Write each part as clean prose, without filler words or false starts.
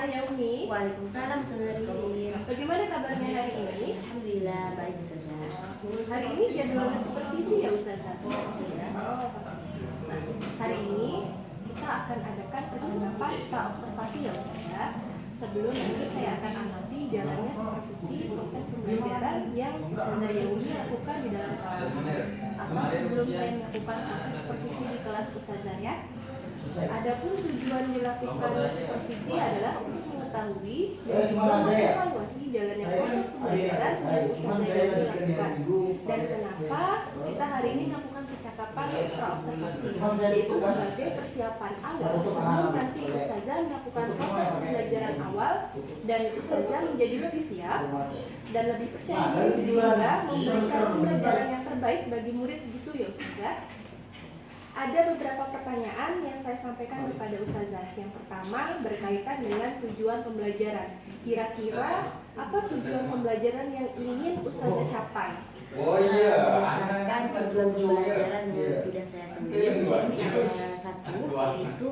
Ustazah Yaumi. Waalaikumsalam Saudari. Bagaimana kabarnya hari ini? Alhamdulillah baik Ustazah. Hari ini jadwalnya supervisi ya Ustazah? Nah, hari ini kita akan adakan percakapan pra-observasi ya Ustazah. Sebelum nanti saya akan amati jalannya supervisi proses pembelajaran yang Ustazah Yaumi lakukan di dalam kelas. Atau sebelum saya melakukan proses supervisi di kelas Ustazah ya. Adapun tujuan dilakukan supervisi adalah untuk mengetahui dan juga mengevaluasi jalannya proses pembelajaran yang Ustazah Yaumi lakukan. Dan kenapa kita hari ini melakukan percakapan pra-observasi, yaitu sebagai persiapan awal sebelum nanti Ustazah melakukan proses pembelajaran awal dan Ustazah menjadi lebih siap dan lebih percaya diri sehingga memberikan pembelajaran yang terbaik bagi murid gitu ya Ustazah. Ada beberapa pertanyaan yang saya sampaikan kepada Ustazah. Yang pertama berkaitan dengan tujuan pembelajaran. Kira-kira apa tujuan pembelajaran yang ingin Ustazah capai? Berdasarkan tujuan pembelajaran yang sudah saya tulis di sini ada satu, yaitu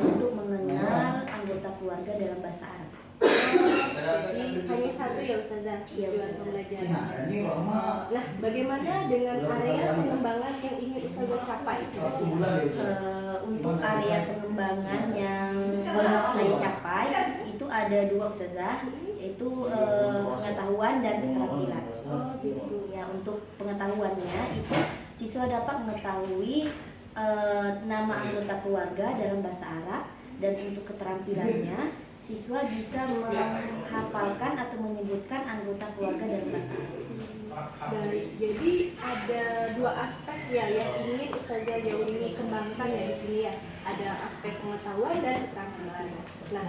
untuk mengenal anggota keluarga dalam bahasa Arab. Jadi hanya satu ya Ustazah tujuan pembelajaran. Nah, bagaimana dengan area pengembangan yang ingin Ustazah capai? Untuk area pengembangan yang saya capai itu ada dua Ustazah, yaitu pengetahuan dan keterampilan. Oh gitu. Ya, untuk pengetahuannya itu siswa dapat mengetahui nama anggota keluarga dalam bahasa Arab, dan untuk keterampilannya siswa bisa menghafalkan atau menyebutkan anggota keluarga dalam bahasa Arab. Baik, jadi ada dua aspek ya yang ingin Ustazah Yaumi kembangkan ya di sini ya. Ada aspek pengetahuan dan keterampilan. Nah,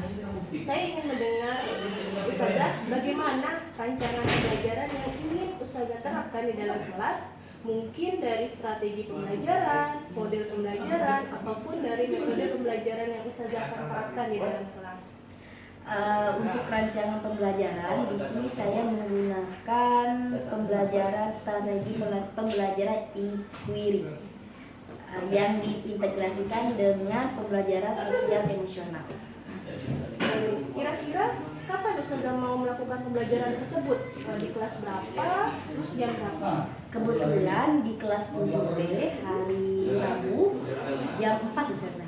saya ingin mendengar Ustazah bagaimana rancangan pembelajaran yang ingin Ustazah terapkan di dalam kelas. Mungkin dari strategi pembelajaran, model pembelajaran, ataupun dari metode pembelajaran yang Ustazah akan terapkan di dalam kelas. Untuk rancangan pembelajaran di sini saya menggunakan pembelajaran strategi pembelajaran inquiry yang diintegrasikan dengan pembelajaran sosial emosional. Kira-kira kapan Ustazah mau melakukan pembelajaran tersebut? Di kelas berapa? Terus jam berapa? Kebetulan di kelas 7B hari Rabu jam 4 Ustazah.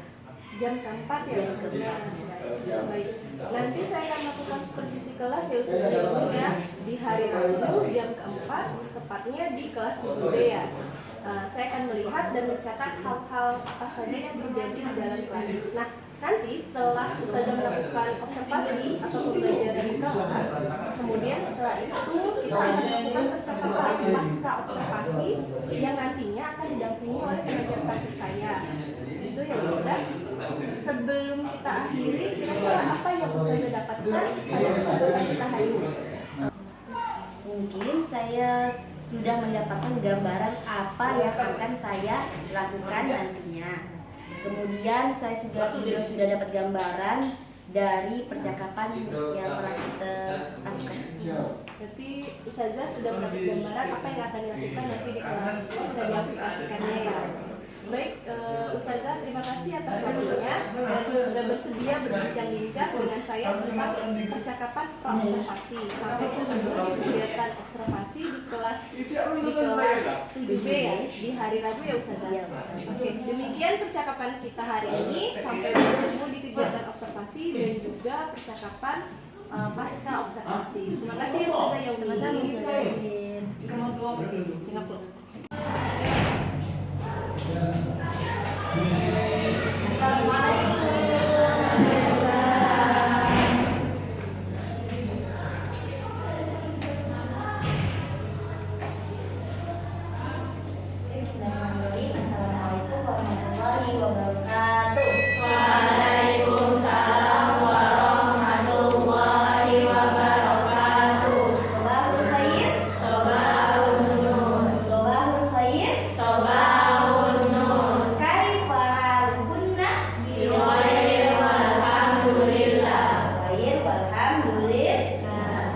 Jam 4 ya Ustazah. Baik. Nanti saya akan melakukan supervisi kelas ya Ustazah Yaumi ya di hari Rabu jam keempat, tepatnya di kelas 7B ya. Saya akan melihat dan mencatat hal-hal apa saja yang terjadi di dalam kelas. Nah, nanti setelah Ustazah melakukan observasi atau pembelajaran di kelas, kemudian setelah itu kita akan melakukan percakapan pasca observasi yang nantinya akan didampingi oleh pengajar praktik saya. Itu ya Ustazah. Sebelum kita akhiri, kira-kira apa yang Ustazah dapatkan pada percakapan kita hari ini? Mungkin saya sudah mendapatkan gambaran apa yang akan saya lakukan nantinya. Kemudian saya sudah dapat gambaran dari percakapan yang telah kita lakukan. Berarti Ustazah sudah mendapat gambaran apa yang akan dilakukan nanti di kelas, bisa diaplikasikannya ya. Baik, Ustazah terima kasih atas waktunya dan sudah bersedia berbincang-bincang dengan saya tentang percakapan pra-observasi. Sampai ketemu di kegiatan observasi di kelas 7B ya, di hari Rabu ya Ustazah. Oke, demikian percakapan kita hari ini. Sampai bertemu di kegiatan observasi dan juga percakapan pasca observasi. Terima kasih Ustazah Yaumi. Sama-sama Ustazah. Assalamualaikum warahmatullahi wabarakatuh. Waalaikumsalam warahmatullahi wabarakatuh. Sobahul khair. Sobahun nur. Sobahul khair. Sobahun nur. Kaifa halkunna? Biwair walhamdulillah. Khair walhamdulillah.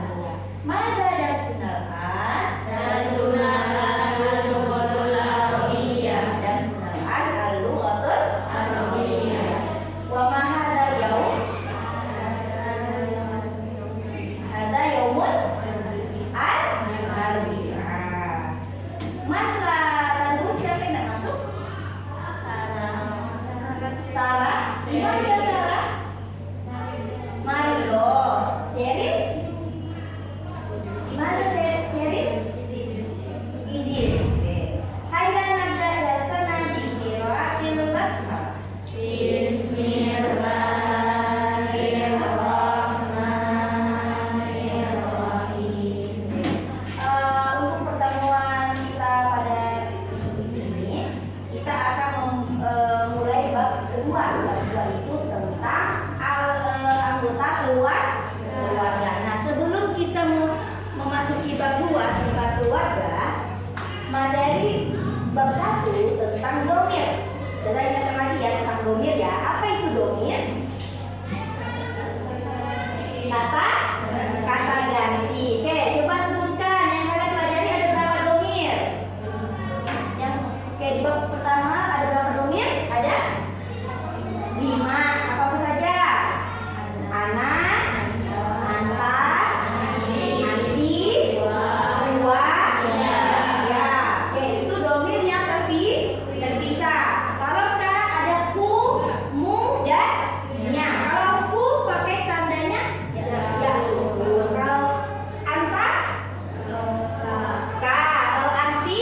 Mada darsunal an? Darsunal al-lughatul arabiyyah. Darsunal an al-lughatul Arabiyyah. wa ma hadzal yaum? keluarga. Nah, sebelum kita memasuki bab 2 tentang keluarga, materi bab 1 tentang domir. Sudah ingatkan lagi ya tentang domir ya. Apa itu domir? Kata ganti. Oke, coba sebutkan yang kalian pelajari ada berapa domir? Oke, di bab pertama ada berapa domir? Ada 5. Apa saja? Anak, anta, anti, dua, ya. Oke, itu domir yang terpisah. Kalau sekarang ada ku, mu, dan nya. Kalau ku pakai tandanya ya sukun. Kalau anta, ka. Kalau anti,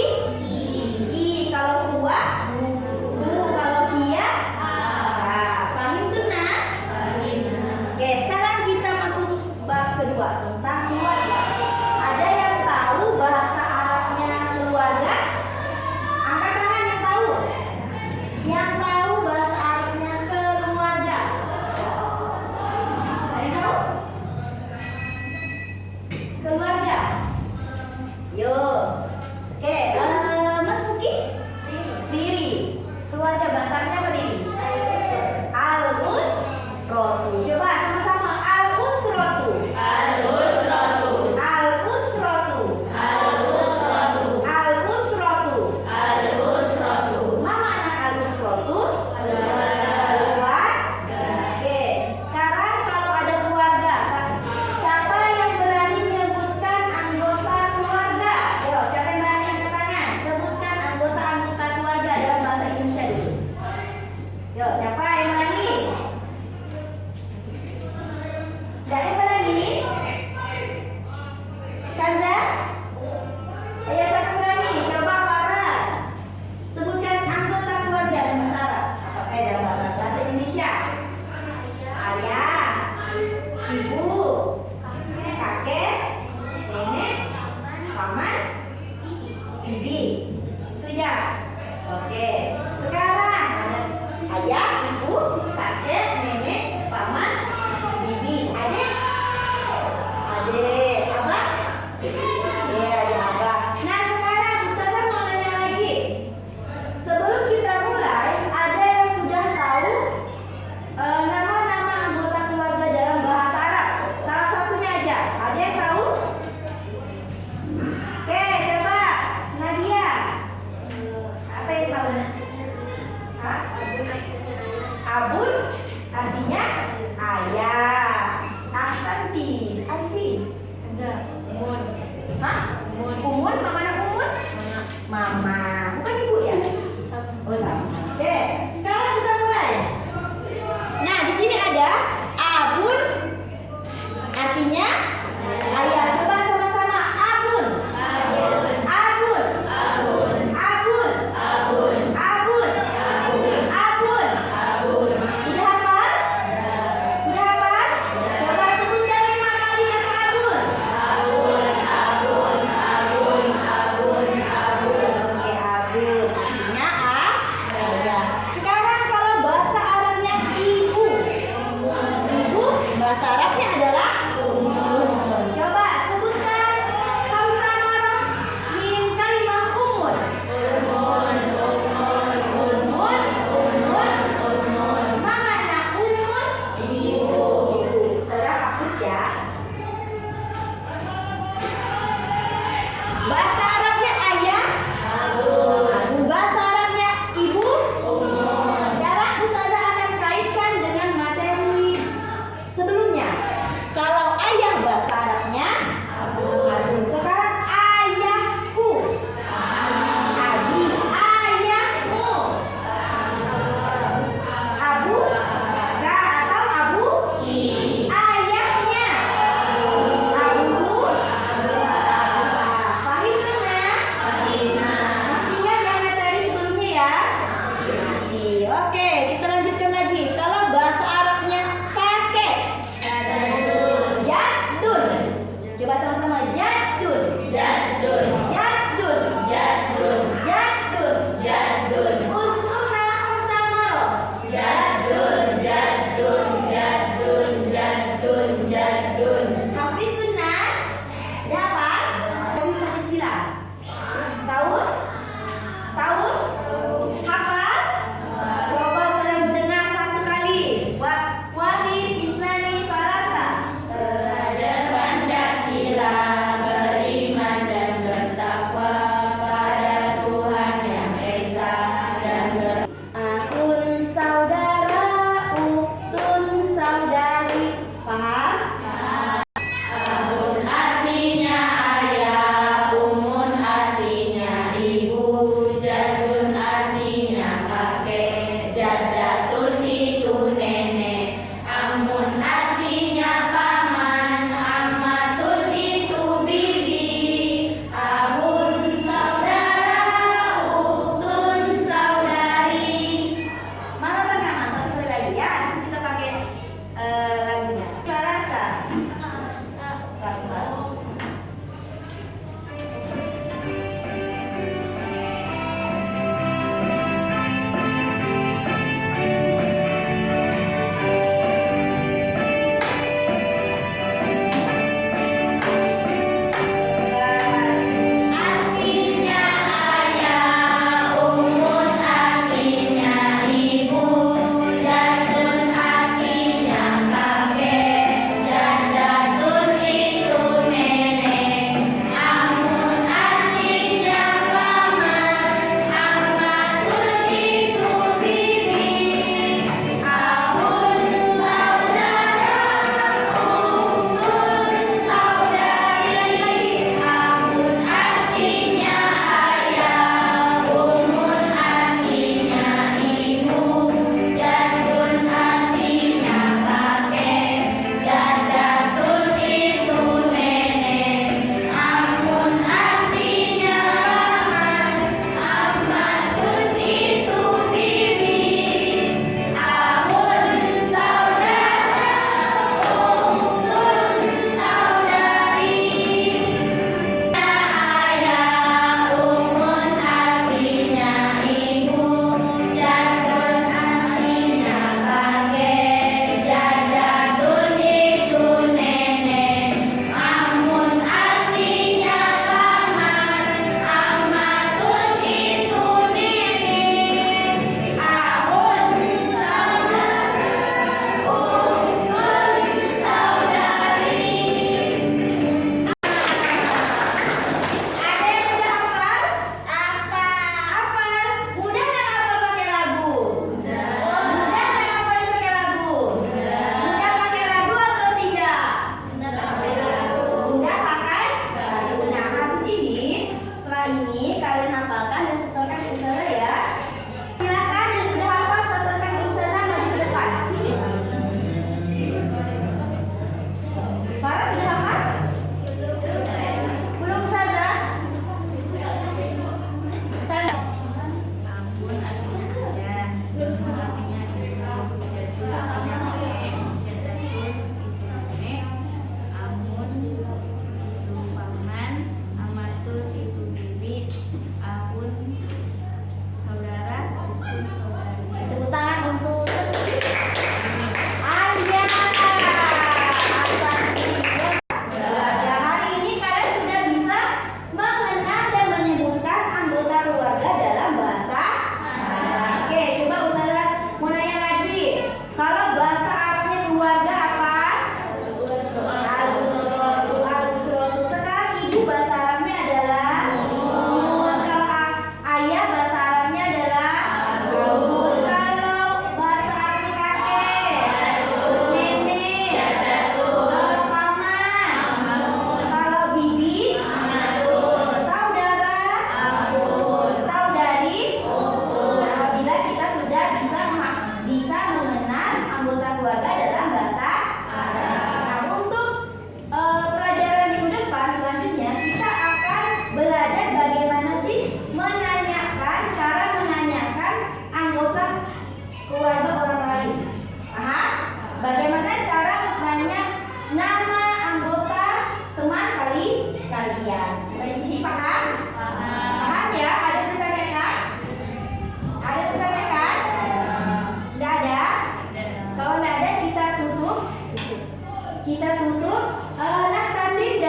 i. Kalau kuwa, ku. Kalau dia, paham tuh nah? Oke, sekarang kita masuk bab kedua tentang keluarga. Ada yang tahu bahasa Arabnya keluarga? Angkat tangan yang tahu. Yang tahu bahasa Arabnya keluarga. Ada yang tahu? Keluarga. Yuk. Oke, Mas Muki? Diri. Keluarga bahasanya apa diri? Al-usratu. Coba sama-sama. Al-usratu. Al-usratu. Al-usratu. Al-usratu. Al-usratu. Al-usratu. Ma makna al-usratu? Keluarga. Oke, sekarang kalau ada keluarga, siapa yang berani menyebutkan anggota keluarga? Ayo, siapa yang berani angkat tangan? Sebutkan anggota-anggota keluarga dalam bahasa Indonesia dulu. Yuk, siapa yang berani? Gak ada yang berani? Kanza? Ayo, siapa yang berani? Coba Faras. Sebutkan anggota keluarga dalam bahasa Arab. Dalam bahasa Indonesia. Ayah, ibu, kakek, nenek, paman, bibi. Itu ya. Oke. Sekarang ada ayah, ibu, kakek, nenek, paman, bibi. Adik, abah. Iya, adik abah. Nah, sekarang saya mau nanya lagi. Sebelum kita mulai, ada yang sudah tahu nama-nama anggota keluarga dalam bahasa Arab? Salah satunya aja. Ada yang tahu? Oke, coba Nadia. Apa yang tahu? Hah? Abun artinya ayah. Anti. Umun. Hah? Umun, mana umun? Mama. Bukan ibu ya? Oh, sama. Oke, sekarang kita mulai. Nah, di sini ada abun artinya ayah. Coba sama-sama. Abun. Abun. Abun. Abun. Abun. Abun. Abun. Abun. Abun. Abun. Udah hafal? Udah hafal? Coba sebutkan 5 kali kata abun. Abun. Abun. Abun. Abun. Abun. Oke, abun artinya ayah. Sekarang kalau bahasa Arabnya ibu. Ibu bahasa Arabnya adalah umun. Coba sebutkan khamsa marah min kalimah umun. Umun. Umun. Umun, umun. Umun. Ma makna umun? Ibu. Saya hapus ya. Bahasa Arabnya ayah. Abun. Bahasa Arabnya ibu. Umun. Sekarang Ustazah akan kaitkan dengan materi sebelumnya. Kalau ayah bahasa Arabnya abun. Sekarang ayahku. Abi, ayahmu. Abu, ka atau abu? Ayahnya. Abu. Paham kan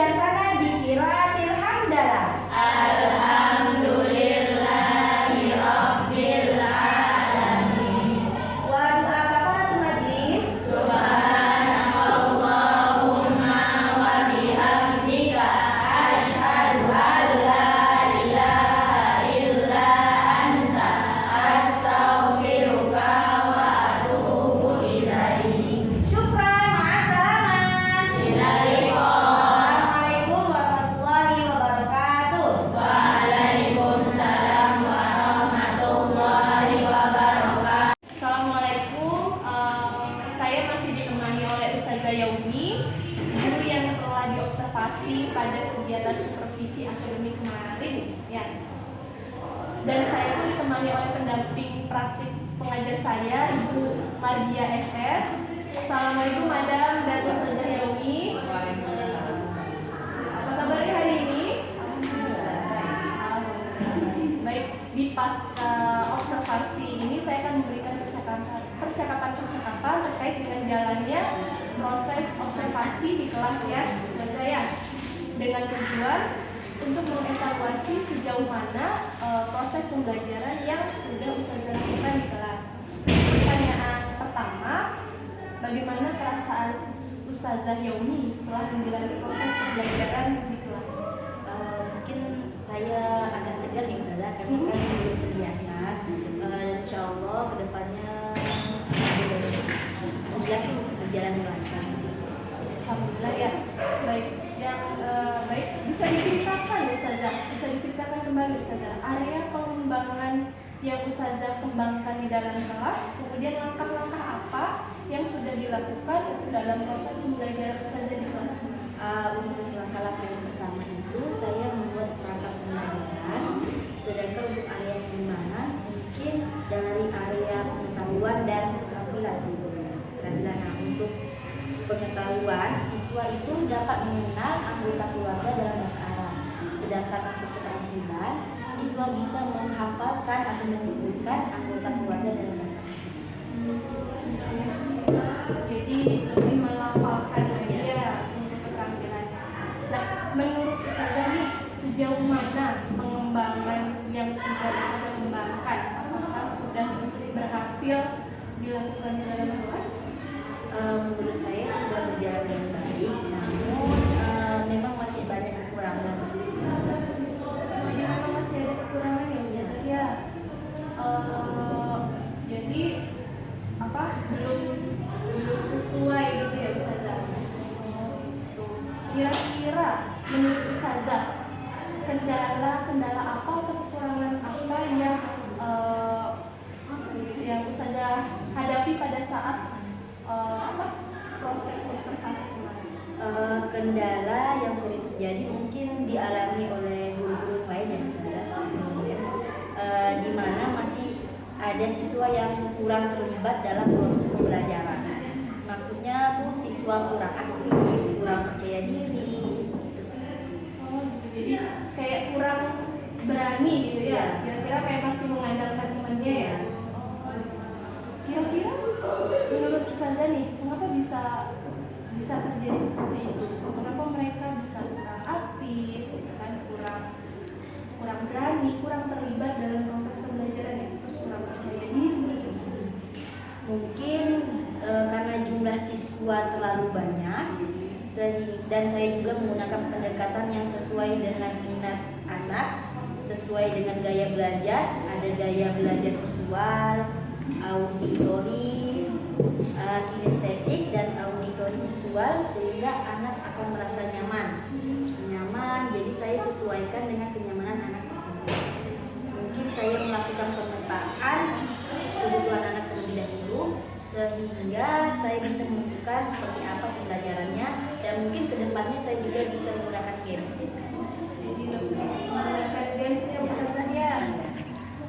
bijaksana bi qiraatil hamdalah. Alhamdulillahi Rabbil Alamin. Wa doa kafaratul majlis. Subhanakallahumma wa bihamdika asyhadu an la ilaha illa anta astaghfiruka wa atubu ilaik. Syukran, ma'assalamah. Assalamualaikum warahmatullahi wabarakatuh. Waalaikumsalam warahmatullahi wabarakatuh. Assalamualaikum, saya masih ditemani oleh Ustazah Yaumi, guru yang telah diobservasi pada kegiatan supervisi akademik kemarin, ya. Dan saya pun ditemani oleh pendamping praktik pengajar saya, Ibu Madia SS. Assalamualaikum Madam dan Ustazah Yaumi. Apa kabarnya hari ini? Baik, di pasca observasi ini saya akan memberikan percakapan terkait dengan jalannya proses observasi di kelas, ya, saya, dengan tujuan untuk mengevaluasi sejauh mana proses pembelajaran yang sudah Ustazah lakukan di kelas. Pertanyaan pertama, bagaimana perasaan Ustazah Yaumi setelah menjalani proses pembelajaran di kelas? Mungkin saya agak tegang ya Ustazah, karena kan belum terbiasa. Insya Allah kedepannya jelas berjalan dengan lancar. Alhamdulillah, ya. Baik, baik, bisa diceritakan Ustazah, bisa diceritakan kembali Ustazah area pengembangan yang Ustazah kembangkan di dalam kelas, kemudian langkah-langkah apa yang sudah dilakukan dalam proses pembelajaran Ustazah di kelas. Untuk langkah-langkah yang pertama itu saya membuat perangkat pembelajaran, sedangkan untuk area yang dimana mungkin dari area pengetahuan dan keterampilan. Nah, untuk pengetahuan, siswa itu dapat mengenal anggota keluarga dalam bahasa Arab. Sedangkan untuk keterampilan, siswa bisa menghafalkan atau menyebutkan anggota keluarga dalam bahasa Arab. Jadi lebih melafalkan aja untuk keterampilan. Nah, menurut Ustazah nih, sejauh mana pengembangan yang sudah Ustazah kembangkan? Apakah sudah berhasil dilakukan di dalam kelas? Menurut saya sudah berjalan dengan baik, namun memang masih banyak kekurangan. Jadi memang masih ada kekurangan ya Ustazah, ya. Jadi apa belum sesuai gitu ya Ustazah. Kira-kira menurut Ustazah kendala apa atau kekurangan apa yang Ustazah hadapi pada saat proses observasi kemarin? Kendala yang sering terjadi mungkin dialami oleh guru-guru lain yang di mana masih ada siswa yang kurang terlibat dalam proses pembelajaran. Maksudnya tuh siswa kurang aktif, kurang percaya diri. Jadi kayak kurang berani gitu ya. Kira-kira kayak masih mengandalkan temannya ya. Kira-kira menurut Ustazah nih, mengapa bisa terjadi seperti itu? Kenapa mereka bisa kurang aktif, kan kurang berani, kurang terlibat dalam proses pembelajaran yang terus kurang percaya diri? Mungkin karena jumlah siswa terlalu banyak, dan saya juga menggunakan pendekatan yang sesuai dengan minat anak, sesuai dengan gaya belajar. Ada gaya belajar visual, auditori, kinestetik, dan auditori visual, sehingga anak akan merasa nyaman. Jadi saya sesuaikan dengan kenyamanan anak tersebut. Mungkin saya melakukan pemetaan kebutuhan anak terlebih dahulu, sehingga saya bisa menentukan seperti apa pembelajarannya, dan mungkin kedepannya saya juga bisa menggunakan games. Jadi lebih menggunakan games ya Ustazah ya.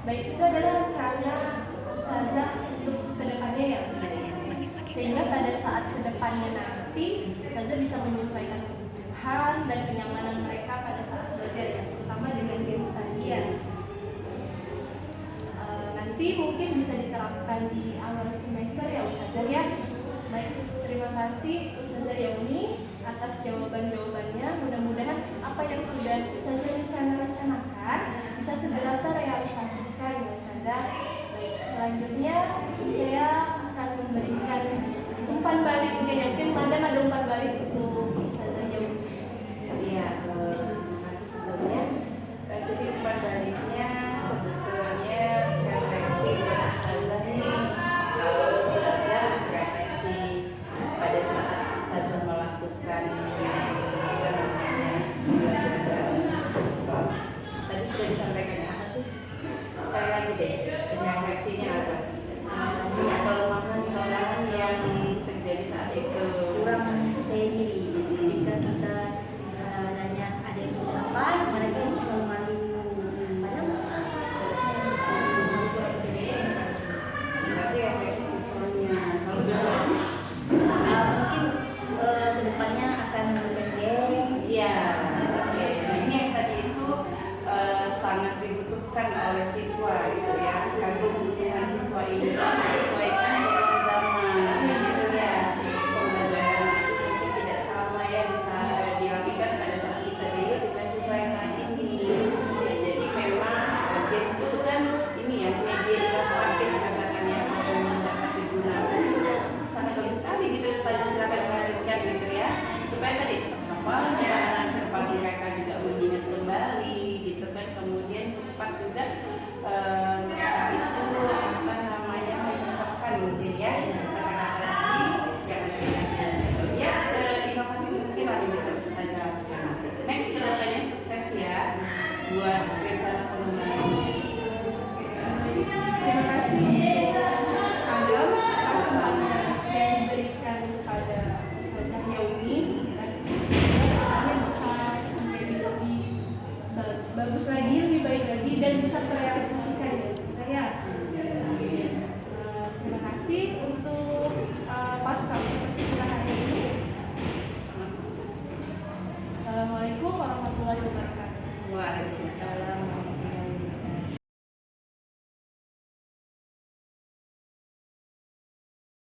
Baik, itu adalah rencana Ustazah untuk kedepannya ya. Sehingga pada saat kedepannya nanti Ustazah bisa menyesuaikan kebutuhan dan kenyamanan mereka pada saat belajar ya, terutama dengan games tadi ya. Nanti mungkin bisa diterapkan di awal semester ya Ustazah ya. Baik, terima kasih Ustazah Yaumi atas jawaban-jawabannya. Mudah-mudahan dibutuhkan oleh siswa gitu ya. Kalau kebutuhan siswa ini disesuaikan dengan zaman gitu ya. Pembelajaran itu tidak sama ya, bisa dilakukan pada saat kita dulu dengan siswa yang saat ini. Ya, jadi memang games itu kan ini ya media inovatif katakannya yang dapat digunakan. Sangat bagus sekali gitu, silakan lanjutkan gitu ya, supaya tadi cepat hafalnya, cepat mereka juga mengingat kembali gitu kan, kemudian cepat juga mereka itu apa namanya mencocokkan mungkin ya kata-kata tadi yang ya seinovatif mungkin lah yang bisa lakukan nanti. Next kedepannya sukses ya buat rencana pengembangan. Terima kasih Adam atas masukan yang diberikan kepada Ustazah Yaumi. Kami bisa menjadi lebih bagus lagi, lebih baik lagi, dan bisa terrealisasikan ya saya. Terima kasih untuk pasca observasi kita hari ini. Assalamualaikum warahmatullahi wabarakatuh. Waalaikumsalam.